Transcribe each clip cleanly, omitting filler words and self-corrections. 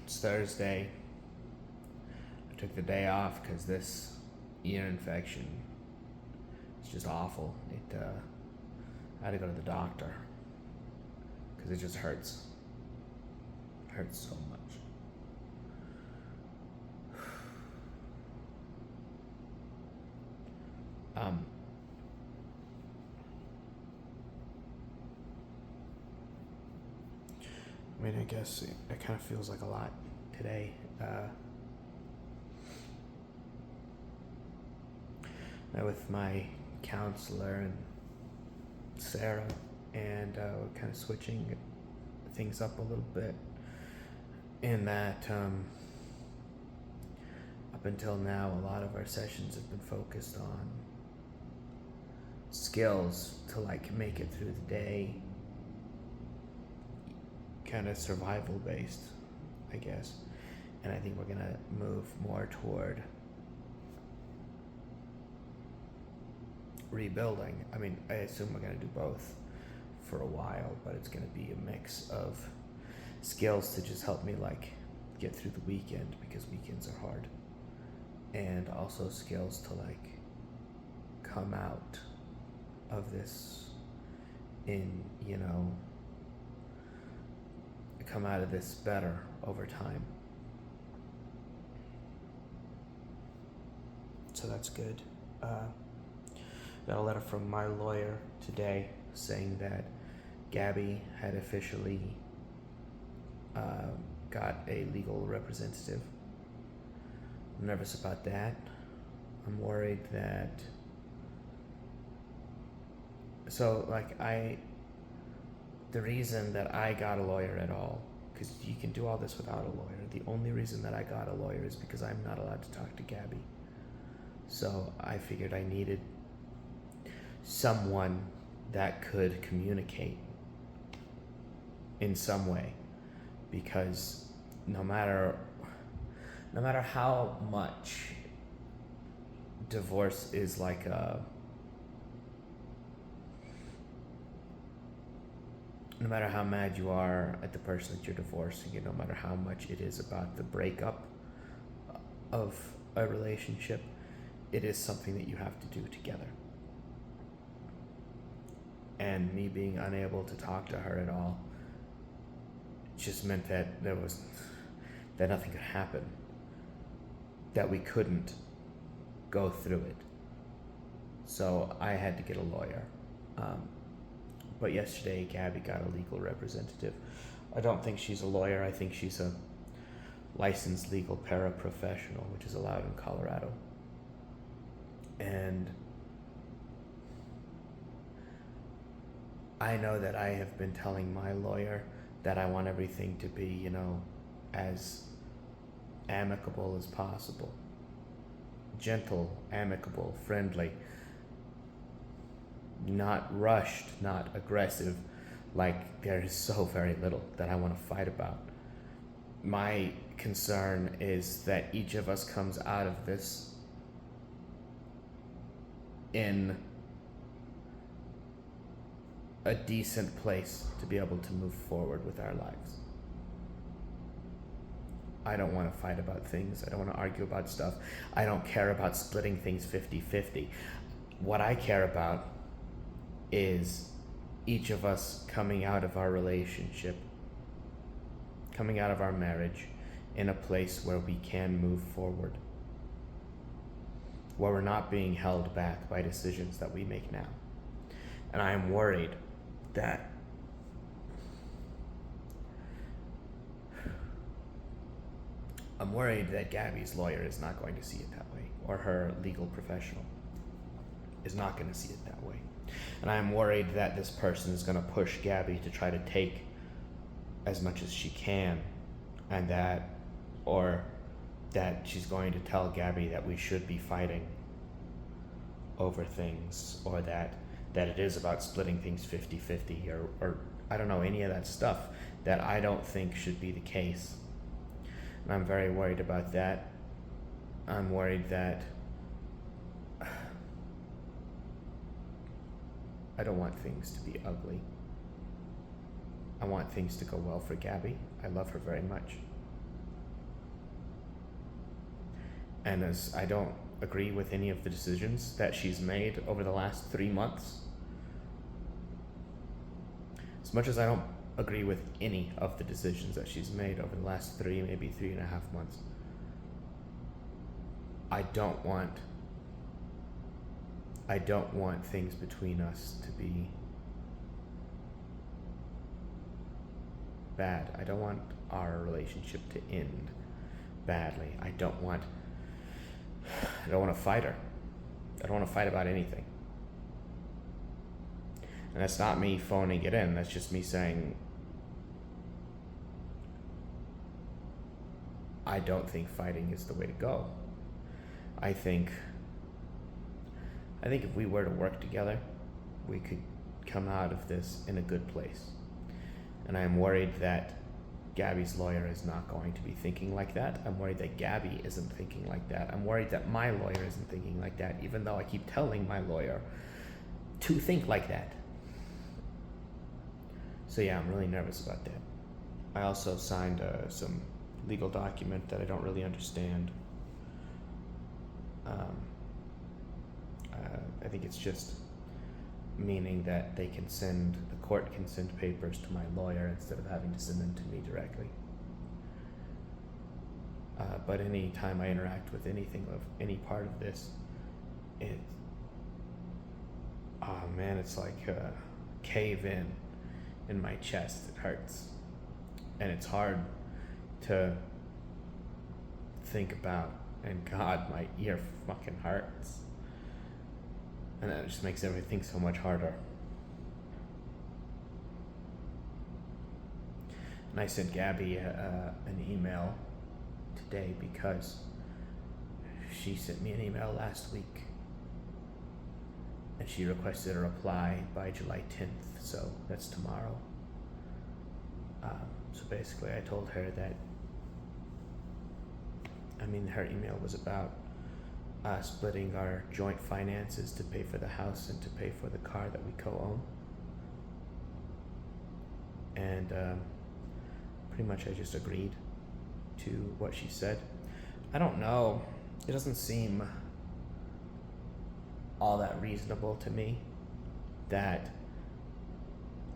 It's Thursday. I took the day off because this ear infection is just awful. I had to go to the doctor because it just hurts. It hurts so much. Um, I guess it kind of feels like a lot today. Met with my counselor and Sarah, and we're kind of switching things up a little bit. In that, up until now, a lot of our sessions have been focused on skills to make it through the day, kind of survival based, I guess. And I think we're gonna move more toward rebuilding. I assume we're gonna do both for a while, but it's gonna be a mix of skills to just help me get through the weekend, because weekends are hard, and also skills to come out of this come out of this better over time. So that's good. Got a letter from my lawyer today saying that Gabi had officially got a legal representative. I'm nervous about that. I'm worried that the reason that I got a lawyer at all, because you can do all this without a lawyer, the only reason that I got a lawyer is because I'm not allowed to talk to Gabi. So I figured I needed someone that could communicate in some way, because no matter how much divorce is no matter how mad you are at the person that you're divorcing, and no matter how much it is about the breakup of a relationship, it is something that you have to do together. And me being unable to talk to her at all just meant that that nothing could happen, that we couldn't go through it. So I had to get a lawyer. But yesterday, Gabi got a legal representative. I don't think she's a lawyer. I think she's a licensed legal paraprofessional, which is allowed in Colorado. And I know that I have been telling my lawyer that I want everything to be, as amicable as possible. Gentle, amicable, friendly. Not rushed, not aggressive, there is so very little that I want to fight about. My concern is that each of us comes out of this in a decent place to be able to move forward with our lives. I don't want to fight about things. I don't want to argue about stuff. I don't care about splitting things 50-50. What I care about is each of us coming out of our relationship, coming out of our marriage in a place where we can move forward, where we're not being held back by decisions that we make now. And I am worried that Gabi's lawyer is not going to see it that way, or her legal professional is not going to see it that way. And I am worried that this person is going to push Gabi to try to take as much as she can, and that she's going to tell Gabi that we should be fighting over things, or that it is about splitting things 50-50, or I don't know, any of that stuff that I don't think should be the case. And I'm very worried about that. I'm worried that I don't want things to be ugly. I want things to go well for Gabi. I love her very much. And as I don't agree with any of the decisions that she's made over the last 3 months, as much as I don't agree with any of the decisions that she's made over the last maybe 3.5 months, I don't want things between us to be bad. I don't want our relationship to end badly. I don't want to fight her. I don't want to fight about anything. And that's not me phoning it in. That's just me saying, I don't think fighting is the way to go. I think if we were to work together, we could come out of this in a good place. And I'm worried that Gabi's lawyer is not going to be thinking like that. I'm worried that Gabi isn't thinking like that. I'm worried that my lawyer isn't thinking like that, even though I keep telling my lawyer to think like that. So yeah, I'm really nervous about that. I also signed some legal document that I don't really understand. I think it's just meaning that the court can send papers to my lawyer instead of having to send them to me directly. But any time I interact with anything of any part of this, it's like a cave in my chest. It hurts, and it's hard to think about. And God, my ear fucking hurts. And that just makes everything so much harder. And I sent Gabi an email today because she sent me an email last week. And she requested a reply by July 10th, so that's tomorrow. So basically I told her that, her email was about splitting our joint finances to pay for the house and to pay for the car that we co-own. And pretty much I just agreed to what she said. I don't know. It doesn't seem all that reasonable to me that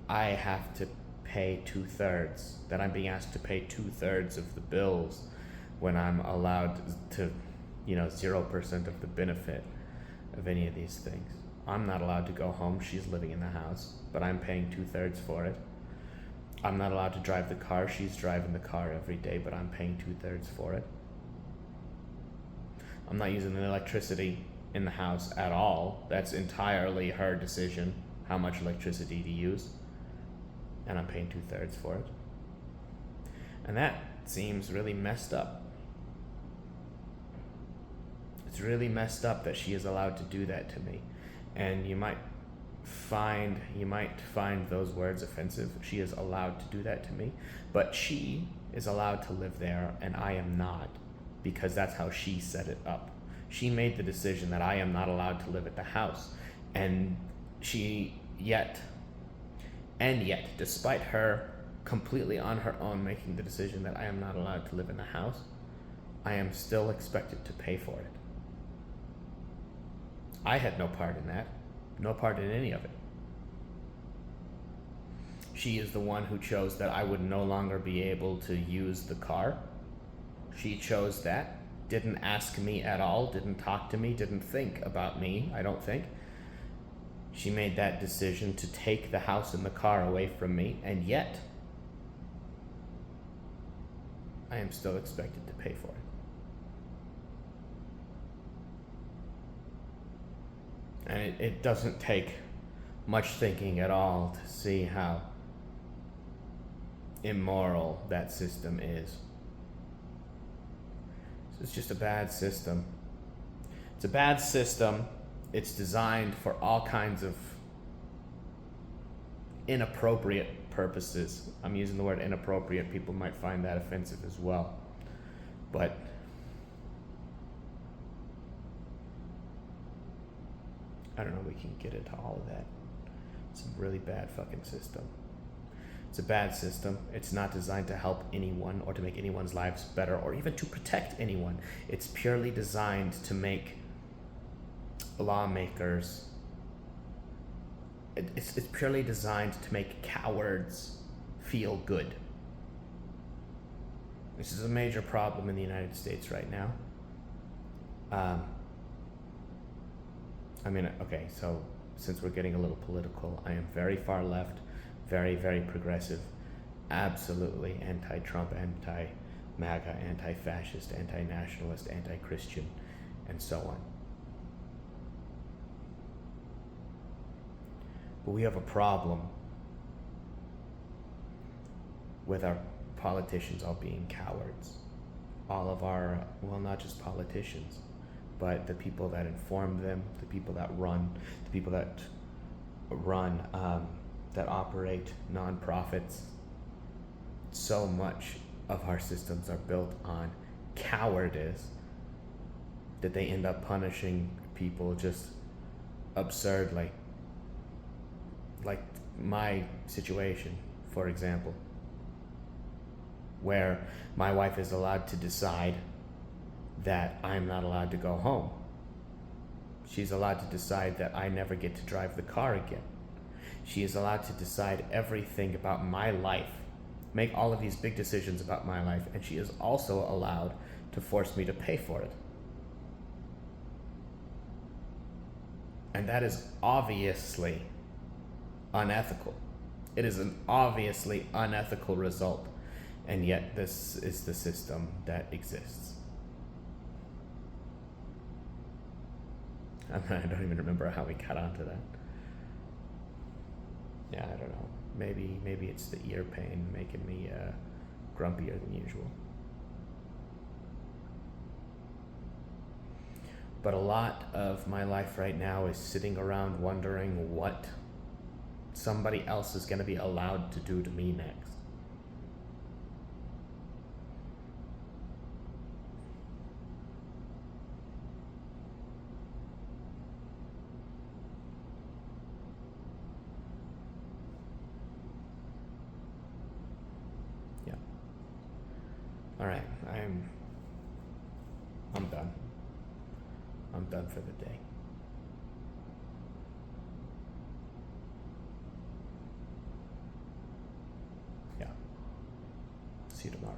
I have to pay 2/3, that I'm being asked to pay 2/3 of the bills when I'm allowed to 0% of the benefit of any of these things. I'm not allowed to go home. She's living in the house, but I'm paying 2/3 for it. I'm not allowed to drive the car. She's driving the car every day, but I'm paying 2/3 for it. I'm not using the electricity in the house at all. That's entirely her decision, how much electricity to use. And I'm paying 2/3 for it. And that seems really messed up. It's really messed up that she is allowed to do that to me. And you might find those words offensive. She is allowed to do that to me, but she is allowed to live there and I am not, because that's how she set it up. She made the decision that I am not allowed to live at the house, and yet, despite her completely on her own making the decision that I am not allowed to live in the house, I am still expected to pay for it. I had no part in that, no part in any of it. She is the one who chose that I would no longer be able to use the car. She chose that, didn't ask me at all, didn't talk to me, didn't think about me, I don't think. She made that decision to take the house and the car away from me, and yet I am still expected to pay for it. And it doesn't take much thinking at all to see how immoral that system is. So it's just a bad system. It's a bad system. It's designed for all kinds of inappropriate purposes. I'm using the word inappropriate. People might find that offensive as well. But I don't know, we can get into all of that. It's a really bad fucking system. It's a bad system. It's not designed to help anyone or to make anyone's lives better or even to protect anyone. It's purely designed to make lawmakers, it's purely designed to make cowards feel good. This is a major problem in the United States right now. Okay, so since we're getting a little political, I am very far left, very, very progressive, absolutely anti-Trump, anti-MAGA, anti-fascist, anti-nationalist, anti-Christian, and so on. But we have a problem with our politicians all being cowards. All of our, well, not just politicians, but the people that inform them, the people that run, that operate nonprofits. So much of our systems are built on cowardice that they end up punishing people just absurdly. Like my situation, for example, where my wife is allowed to decide that I'm not allowed to go home. She's allowed to decide that I never get to drive the car again. She is allowed to decide everything about my life, make all of these big decisions about my life, and she is also allowed to force me to pay for it. And that is obviously unethical. It is an obviously unethical result, and yet this is the system that exists. I don't even remember how we got onto that. Yeah, I don't know. Maybe it's the ear pain making me grumpier than usual. But a lot of my life right now is sitting around wondering what somebody else is going to be allowed to do to me next. Yeah. All right. I'm done. I'm done for the day. Yeah. See you tomorrow.